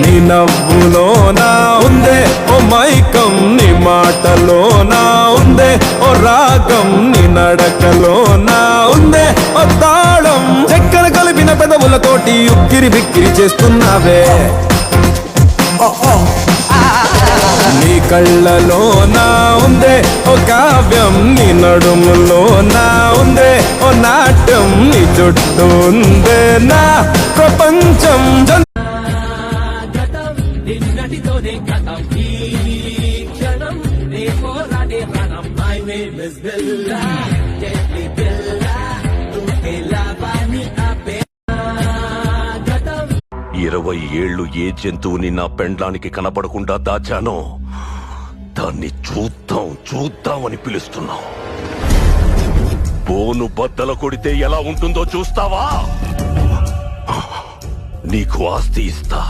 నీ నవ్వులోనా ఉందే ఓ మైకం, నీ మాటలోనా ఉందే ఓ రాగం, నీ నడకలోనా ఉందే ఓ తాళం. చక్కెర కలిపిన పెదవులతోటి ఉక్కిరి బిక్కిరి చేస్తున్నావే. నీ కళ్ళలోనా ఉందే ఓ కావ్యం, నీ నడుములోనా ఉందే ఓ నాట్యం, నీ చుట్టూ ఉందే నా ప్రపంచం. నిన్నటితోనే గతం ఈ క్షణం నే పోరాడే రణం. మై నేమ్ ఇస్ బిల్లా జెట్లీ బిల్లా తూటే లావాని ఆపే గతం. 20 ఏళ్ళు ఏ జంతువుని నా పెండ్లానికి కనపడకుండా దాచానో దాన్ని చూద్దాం చూద్దామని పిలుస్తున్నాం. బోను బద్దల కొడితే ఎలా ఉంటుందో చూస్తావా? నీకు ఆస్తి ఇస్తా,